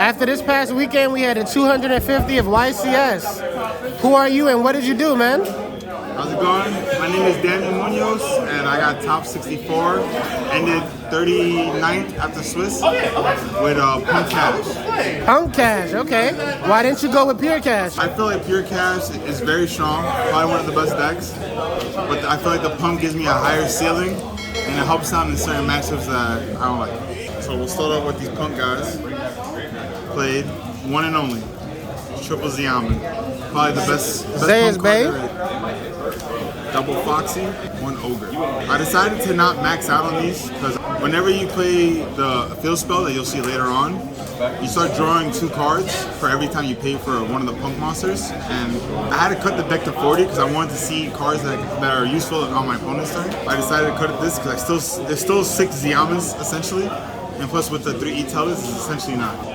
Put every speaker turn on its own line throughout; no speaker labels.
After this past weekend, we had a 250 of YCS. Who are you and what did you do, man?
How's it going? My name is Danny Munoz, and I got top 64. Ended 39th after Swiss with P.U.N.K cash.
P.U.N.K cash, okay. Why didn't you go with pure cash?
I feel like pure cash is very strong, probably one of the best decks. But I feel like the P.U.N.K gives me a higher ceiling, and it helps out in certain matchups that I don't like. So we'll start off with these P.U.N.K guys. Played one and only triple Xiamen. Probably the best
Zay's
P.U.N.K card. Double Foxy, one Ogre. I decided to not max out on these because whenever you play the field spell that you'll see later on, you start drawing 2 cards for every time you pay for one of the P.U.N.K monsters. And I had to cut the deck to 40 because I wanted to see cards that are useful on my opponent's turn. I decided to cut it this because there's still 6 Xiamens essentially, and plus with the 3 E-Tellers, it's essentially 9.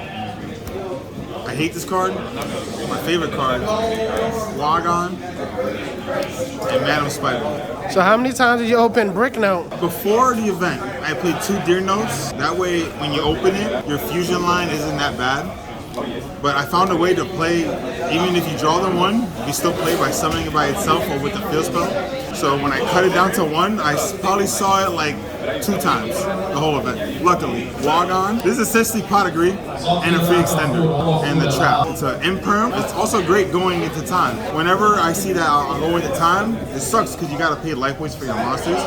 I hate this card. My favorite card, YuGiOh and Madam Spider.
So how many times did you open Brick Note?
Before the event, I played 2 Deer Notes. That way, when you open it, your fusion line isn't that bad. But I found a way to play, even if you draw them 1, you still play by summoning it by itself or with the field spell. So when I cut it down to 1, I probably saw it like 2 times the whole event. Luckily, YuGiOh. This is essentially Pottery and a free extender and the trap. It's an imperm. It's also great going into time. Whenever I see that I'll go into time, it sucks because you gotta pay life points for your monsters.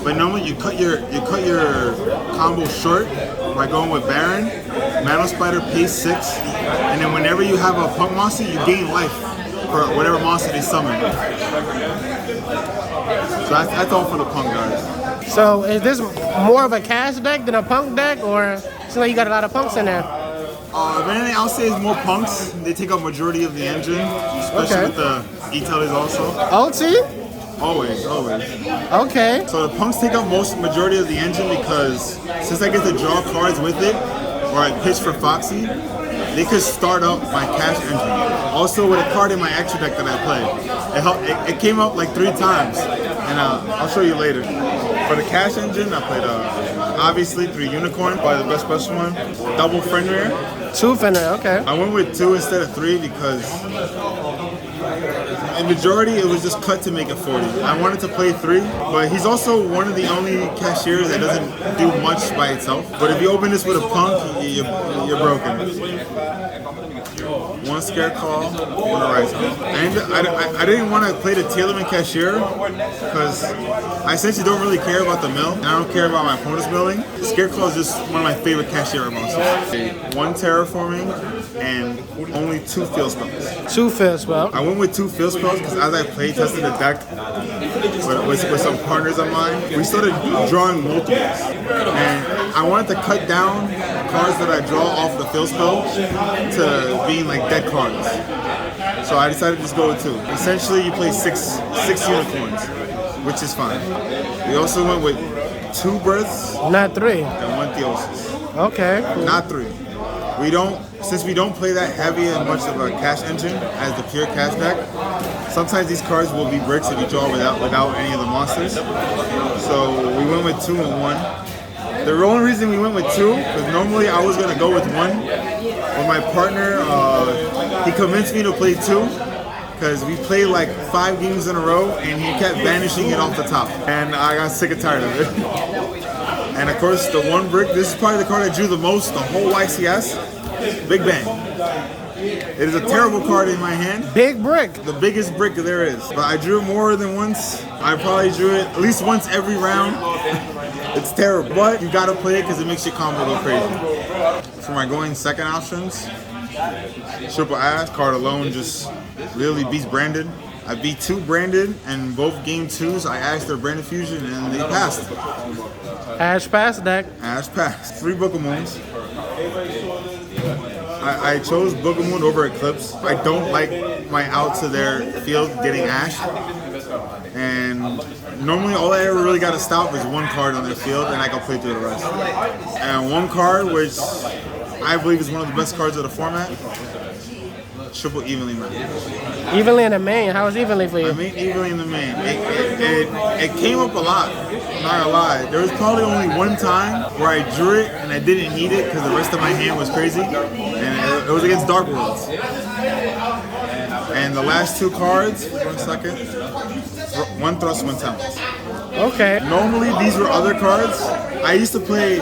But normally you cut your combo short by going with Baron, Madam Spider pays 6, and then whenever you have a P.U.N.K monster, you gain life for whatever monster they summon. So that's all for the P.U.N.K guys.
So is this more of a cash deck than a P.U.N.K deck, or seems like you got a lot of P.U.N.Ks in there?
If anything, I'll say it's more P.U.N.Ks. They take up majority of the engine, especially with the E-Tellers also.
OT?
Always, always.
Okay.
So the P.U.N.Ks take up majority of the engine because since I get to draw cards with it, or I pitch for Foxy, they could start up my cash engine. Also with a card in my extra deck that I play. It came up like 3 times, and I'll show you later. For the cash engine, I played obviously 3 Unicorn, probably the best one. Double Fenrir.
2 Fenrir, okay.
I went with 2 instead of 3 because in majority it was just cut to make it 40. I wanted to play 3, but he's also one of the only cashiers that doesn't do much by itself. But if you open this with a P.U.N.K, you're broken. 1 Scare Call, 1 Horizon. And I didn't want to play the Tailorman Cashier because I essentially don't really care about the mill, and I don't care about my opponent's milling. Scare Call is just one of my favorite Cashier monsters. 1 Terraforming and only 2 field spells.
2 field spells.
I went with 2 field spells because as I play tested the deck with some partners of mine, we started drawing multiples. And I wanted to cut down cards that I draw off the field spell to being like dead cards. So I decided to just go with 2. Essentially you play 6 unicorns, which is fine. We also went with 2 births.
Not 3.
And 1 theosis.
Okay.
Not 3. Since we don't play that heavy and much of a cash engine as the pure cash deck, sometimes these cards will be bricks if you draw without any of the monsters. So we went with 2 and 1. The only reason we went with 2 was normally I was gonna go with 1, but my partner he convinced me to play 2 because we played like 5 games in a row and he kept banishing it off the top, and I got sick and tired of it. And of course, the 1 brick, this is probably the card I drew the most, the whole YCS, Big Bang. It is a terrible card in my hand.
Big brick.
The biggest brick there is. But I drew it more than once. I probably drew it at least once every round. It's terrible, but you gotta play it because it makes your combo go crazy. For my going second options, Triple Ash, card alone just literally beats Branded. I beat 2 Branded, and both game 2s I asked their Branded Fusion and they passed.
Ash pass deck.
Ash passed. 3 Book of Moons. I chose Book of Moon over Eclipse. I don't like my out to their field getting Ash. And normally all I ever really got to stop is 1 card on their field and I can play through the rest. And 1 card, which I believe is one of the best cards of the format, triple evenly man.
Evenly in the main. How was evenly for you?
I mean, evenly in the main. It came up a lot. Not gonna lie. There was probably only one time where I drew it and I didn't need it because the rest of my hand was crazy, and it was against Dark Worlds. And the last two cards, 1 second, one thrust, one talents.
Okay.
Normally these were other cards. I used to play,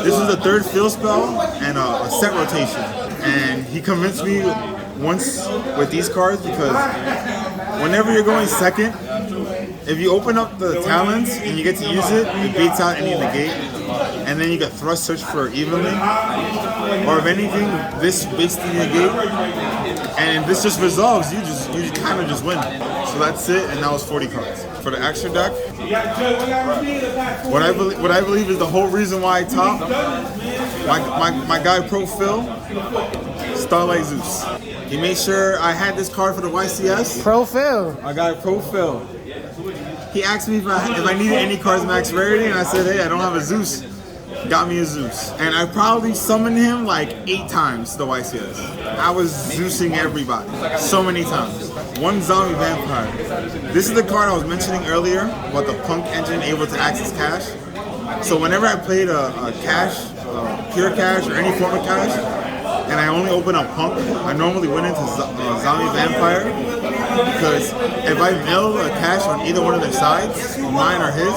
this was the third field spell and a set rotation. And he convinced me once with these cards because whenever you're going second, if you open up the talents and you get to use it, it baits out any negate. And then you got thrust search for evenly. Or if anything, this baits the negate. And this just resolves, you kind of just win. So that's it, and that was 40 cards. For the extra deck, what I believe is the whole reason why I top, my guy Pro Phil, Starlight Zeus. He made sure I had this card for the YCS.
Pro Phil.
My guy Pro Phil. He asked me if I needed any cards max rarity, and I said, hey, I don't have a Zeus. Got me a Zeus. And I probably summoned him like 8 times to the YCS. I was Zeusing everybody so many times. One zombie vampire. This is the card I was mentioning earlier about the P.U.N.K engine able to access cash. So whenever I played a cash, pure cash or any form of cash, and I only open up P.U.N.K, I normally went into zombie vampire because if I mill a cash on either one of their sides, mine or his,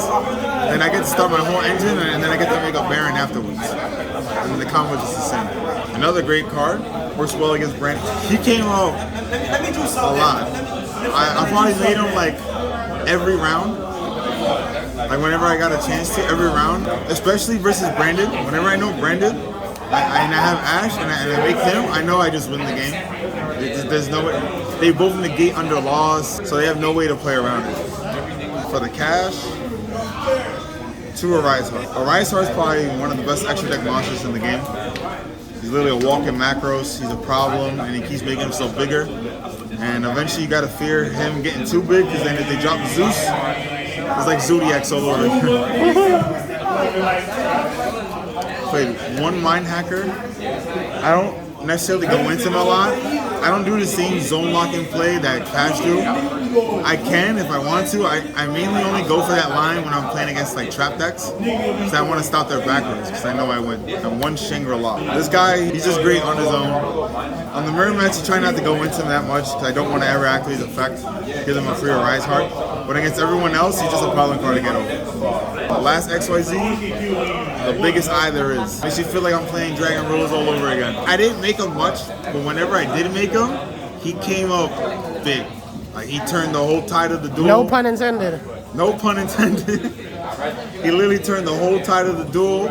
then I get to start my whole engine and then I get to make a Baron afterwards. And then the combo is just the same. Another great card, works well against Brandon. He came out a lot. I probably made him like every round. Like whenever I got a chance to, every round. Especially versus Brandon. Whenever I know Brandon, and I have Ash and I make him, I know I just win the game. There's no way. They both negate under laws, so they have no way to play around it. For the cash, 2 Arise Heart. Arise Heart is probably one of the best extra deck monsters in the game. He's literally a walking macros, he's a problem, and he keeps making himself bigger. And eventually you gotta fear him getting too big, because then if they drop Zeus, it's like Zodiacs all over. Played 1 Mind Hacker. I don't necessarily go into him a lot. I don't do the same zone locking play that Cash do. I can if I want to. I mainly only go for that line when I'm playing against like trap decks, because I want to stop their backwards, because I know I win. I'm 1 Shangri-La. This guy, he's just great on his own. On the mirror match, I try not to go into him that much, because I don't want to ever activate his effect, give him a free Arise Heart. But against everyone else, he's just a problem card to get over. Last XYZ, the biggest eye there is. Makes you feel like I'm playing Dragon Rules all over again. I didn't make him much, but whenever I did make him, he came up big. Like he turned the whole tide of the duel.
No pun intended.
No pun intended. He literally turned the whole tide of the duel.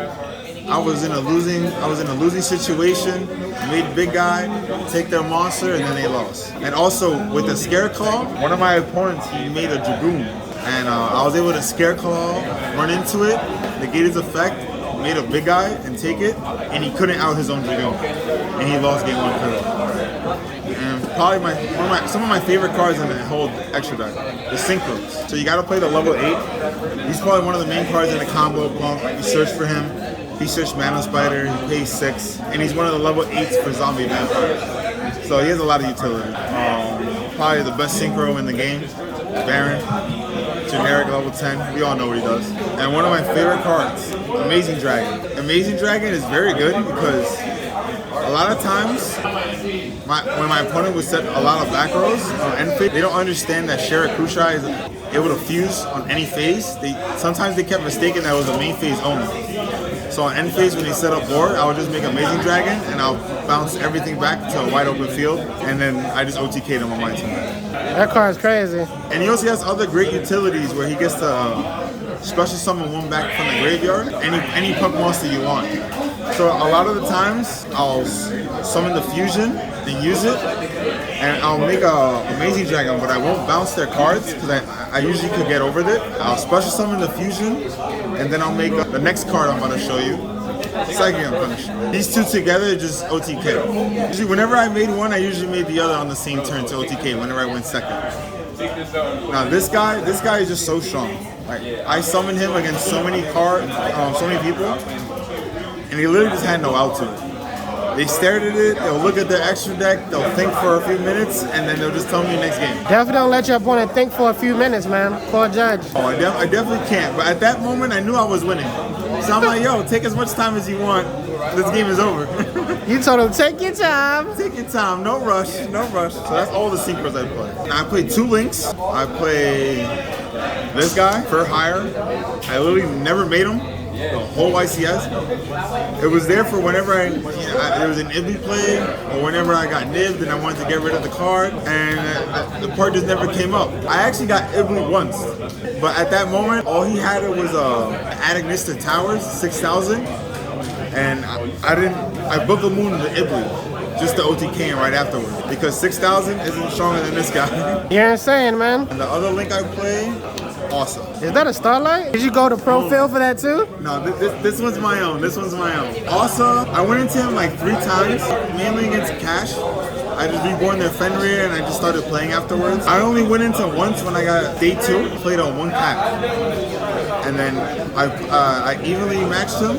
I was in a losing situation. Made big guy take their monster, and then they lost. And also with the Scare Claw, one of my opponents, he made a Dragoon, and I was able to Scare Claw, run into it, negate his effect, made a big guy and take it, and he couldn't out his own Dragoon, and he lost game 1 curve. And probably some of my favorite cards in the whole extra deck, the synchros. So you got to play the level 8. He's probably one of the main cards in the combo pump. You search for him. He searched Mana Spider, he pays 6, and he's one of the level 8s for Zombie Vampire. So he has a lot of utility. Probably the best synchro in the game, Baron, generic level 10, we all know what he does. And one of my favorite cards, Amazing Dragon. Amazing Dragon is very good because a lot of times, when my opponent would set a lot of back rows on end phase, they don't understand that Shirakushai is able to fuse on any phase. Sometimes they kept mistaking that it was a main phase only. So on end phase, when they set up board, I would just make Amazing Dragon, and I'll bounce everything back to a wide open field, and then I just OTK them on my team.
That card's crazy.
And he also has other great utilities where he gets to special summon 1 back from the graveyard, any P.U.N.K monster you want. So a lot of the times, I'll summon the fusion and use it, and I'll make a Amazing Dragon, but I won't bounce their cards because I usually could get over it. I'll special summon the fusion, and then I'll make the next card I'm about to show you. Psychic Unpunish. These two together just OTK. Usually, whenever I made one, I usually made the other on the same turn to OTK whenever I went second. Now this guy is just so strong. Like I summoned him against so many cards, so many people, and he literally just had no out to it. They stared at it, they'll look at their extra deck, they'll think for a few minutes, and then they'll just tell me next game.
Definitely don't let your opponent think for a few minutes, man. Poor judge.
Oh, I definitely can't. But at that moment, I knew I was winning. So I'm like, yo, take as much time as you want. This game is over.
You told him, take your time.
Take your time, no rush, no rush. So that's all the synchros I play. I play 2 links. I play this guy for hire. I literally never made him. The whole YCS. It was there for whenever there was an Ibly play or whenever I got nibbed and I wanted to get rid of the card, and the part just never came up. I actually got Ibly once, but at that moment all he had was Adagnista Towers 6,000, and I booked the moon in the Ibly just to OTK him right afterwards because 6,000 isn't stronger than this guy.
You're insane, man.
And the other link I play, awesome.
Is that a Starlight? Did you go to Pro Fill for that too?
No, this one's my own. This one's my own. Also, I went into him like 3 times, mainly against Cash. I just reborn their Fenrir and I just started playing afterwards. I only went into once when I got day 2, played on 1 pack. And then I evenly matched him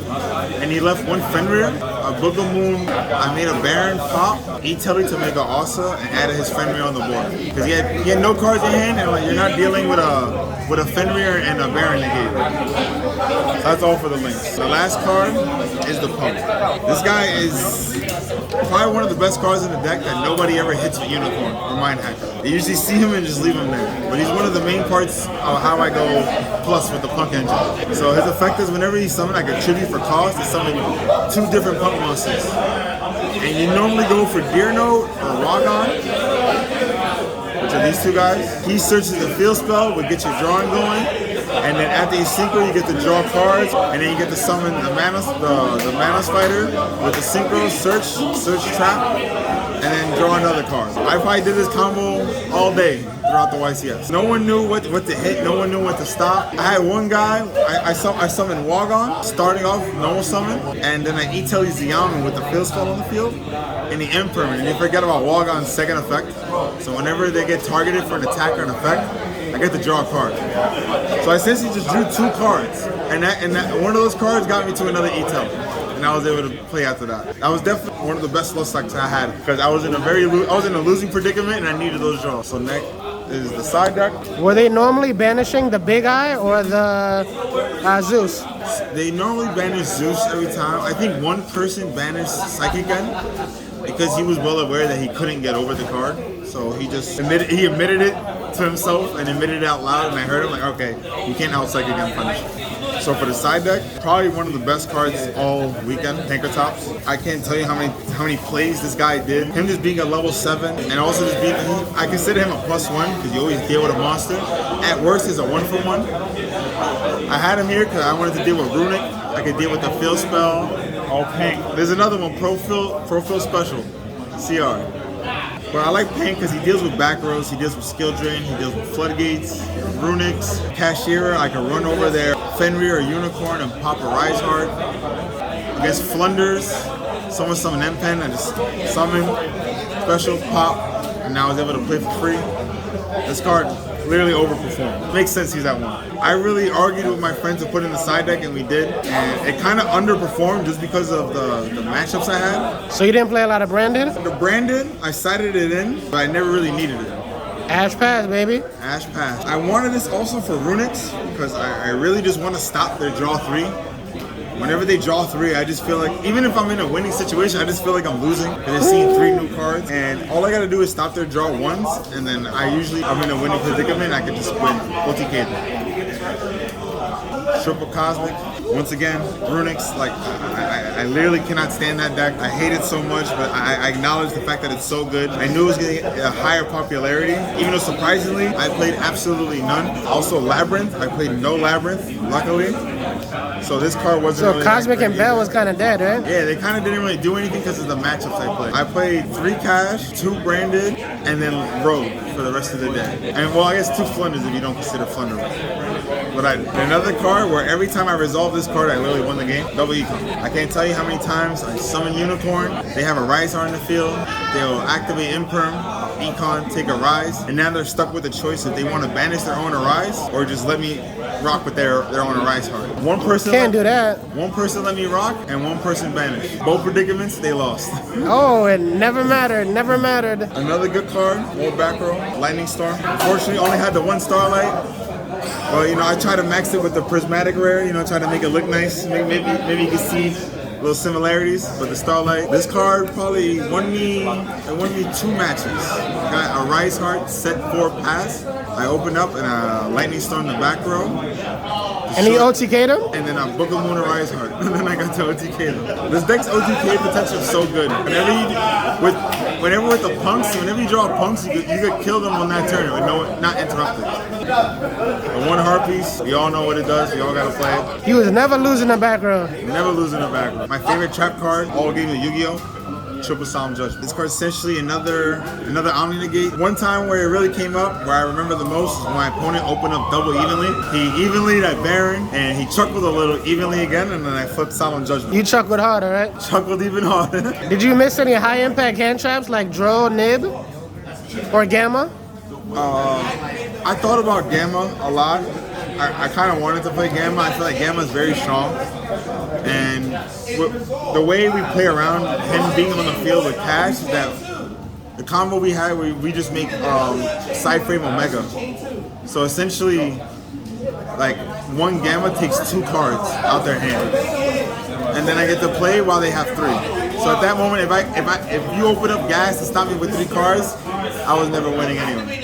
and he left 1 Fenrir, a Booger Moon. I made a Baron pop, E-Telly to make an Asa and added his Fenrir on the board. Because he had no cards in hand and like you're not dealing with a Fenrir and a Baron negate. So that's all for the links. The last card is the Pump. This guy is probably one of the best cards in the deck that nobody ever hits with Unicorn or Mind Hacker. They usually see him and just leave him there. But he's one of the main parts of how I go plus with the Punk engine. So his effect is whenever he summons like a tribute for cost, to summon 2 different Punk monsters. And you normally go for Deer Note or Ragon, which are these 2 guys. He searches the field spell, would get your drawing going, and then after you synchro, you get to draw cards, and then you get to summon the Mana Spider with the synchro, search trap, and then draw another card. I probably did this combo all day throughout the YCS. No one knew what to hit, no one knew what to stop. I had one guy, I summoned Wagon, starting off normal summon, and then I E-Telly Ziyaman with the field spell on the field, and the end permanent. And you forget about Wagon's second effect, so whenever they get targeted for an attack or an effect, I get to draw a card. So I essentially just drew 2 cards, and that one of those cards got me to another E-Telly. And I was able to play after that. That was definitely one of the best low stacks I had because I was in a losing predicament and I needed those draws. So next is the side deck.
Were they normally banishing the Big Eye or the Zeus?
They normally banish Zeus every time. I think one person banished Psychic End because he was well aware that he couldn't get over the card. So he just admitted it to himself and admitted it out loud, and I heard him like, okay, you can't out Psychic End punish. So for the side deck, probably one of the best cards all weekend, Tanker Tops. I can't tell you how many plays this guy did. Him just being a level 7 and also just being, I consider him a +1 because you always deal with a monster. At worst, he's a 1-for-1. I had him here because I wanted to deal with Runic. I could deal with the field spell, all P.U.N.K. There's another one, Pro Fill Special, CR. But I like P.U.N.K because he deals with back rows, he deals with skill drain, he deals with floodgates, runics, Kashtira. I can run over there, Fenrir or Unicorn and pop a Rise Heart. Against Flunders, someone summoned M-Pen, I just summon, special pop, and now I was able to play for free. This card literally overperformed. Makes sense he's at 1. I really argued with my friend to put in the side deck and we did, and it kind of underperformed just because of the matchups I had.
So you didn't play a lot of Branded?
The Branded, I sided it in, but I never really needed it.
Ash Pass, baby.
Ash Pass. I wanted this also for Runics because I really just want to stop their draw 3. Whenever they draw 3, I just feel like, even if I'm in a winning situation, I just feel like I'm losing. Because they're seeing 3 new cards, and all I gotta do is stop their draw once, and then I'm in a winning predicament, I can just win, OTK them. Triple Cosmic, once again, Runics, like, I literally cannot stand that deck. I hate it so much, but I acknowledge the fact that it's so good. I knew it was getting a higher popularity, even though surprisingly, I played absolutely none. Also Labyrinth, I played no Labyrinth, luckily. So this card wasn't
so
really
Cosmic and Bell was kind of dead, right?
Yeah, they kind of didn't really do anything because of the matchups I played. I played 3 Cash, 2 Branded, and then Rogue for the rest of the day. And well, I guess 2 Flunders if you don't consider Flunder. But another card where every time I resolve this card, I literally won the game. Double Econ. I can't tell you how many times I summon Unicorn. They have a Rise Heart in the field. They'll activate Imperm, Econ, take a Rise, and now they're stuck with the choice if they want to banish their own Arise or just let me rock with their own Arise Heart. One person
can't do that.
One person let me rock, and one person banish. Both predicaments, they lost.
Oh, it never mattered. Never mattered.
Another good card, more back row, Lightning Storm. Unfortunately, only had the one Starlight. Well, you know, I try to max it with the Prismatic Rare. You know, try to make it look nice. Maybe you can see little similarities, but the Starlight. This card probably won me 2 matches. Got a Rise Heart, set 4 pass. I opened up and a Lightning Storm in the back row.
And he OTK'd him?
And then I Book of Moon and Rise Heart. And then I got to OTK them. This deck's OTK potential is so good. Whenever with the punks, whenever you draw punks, you could kill them on that turn with not interrupted. The one Harpies, we all know what it does. We all gotta play it.
He was never losing the back row.
Never losing the back row. My favorite trap card all game of YuGiOh. Triple Solemn Judgment. This card's essentially another Omni Negate. One time where it really came up, where I remember the most, is when my opponent opened up double evenly. He evenly that Baron, and he chuckled a little evenly again, and then I flipped Solemn Judgment.
You chuckled harder, right?
Chuckled even harder.
Did you miss any high impact hand traps like Dro, Nib, or Gamma?
I thought about Gamma a lot. I kind of wanted to play Gamma. I feel like Gamma is very strong. And the way we play around him being on the field with Cash, that the combo we had, we just make side frame Omega. So essentially, like one Gamma takes 2 cards out their hand, and then I get to play while they have 3. So at that moment, if you open up gas to stop me with 3 cards, I was never winning anyway.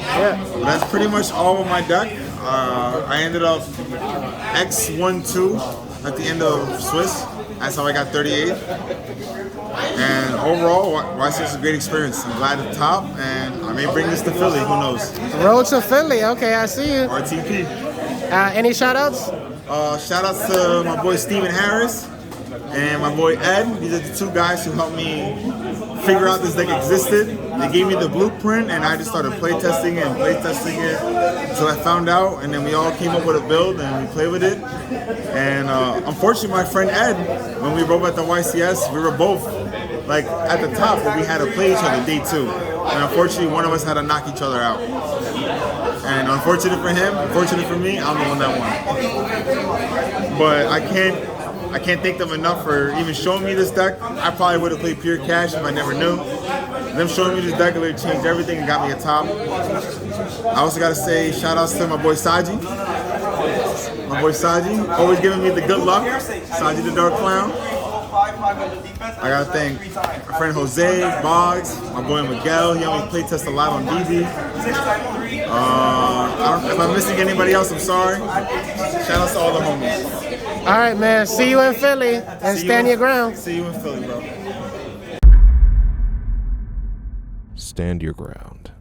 Yeah, that's pretty much all of my deck. I ended up X1-2 at the end of Swiss. That's how I got 38. And overall, YCS is a great experience. I'm glad at the top, and I may bring this to Philly. Who knows?
Road to Philly. Okay, I see you.
RTP.
Any shout-outs?
Shout-outs to my boy Steven Harris and my boy Ed. These are the 2 guys who helped me figure out this deck existed. They gave me the blueprint, and I just started playtesting it until I found out, and then we all came up with a build and we played with it. And unfortunately, my friend Ed, when we rode at the YCS, we were both like at the top, but we had to play each other day 2. And unfortunately, one of us had to knock each other out. And unfortunate for him, unfortunate for me, I'm the one that won. But I can't thank them enough for even showing me this deck. I probably would have played pure cash if I never knew. Them showing me this deck really changed everything and got me a top. I also gotta say shout outs to my boy Saji. My boy Saji, always giving me the good luck. Saji the Dark Clown. I gotta thank my friend Jose, Boggs, my boy Miguel. He helped me playtest a lot on DB. If I'm missing anybody else, I'm sorry. Shout outs to all the homies.
All right, man. See you in Philly and stand your ground.
See you in Philly, bro.
Stand your ground.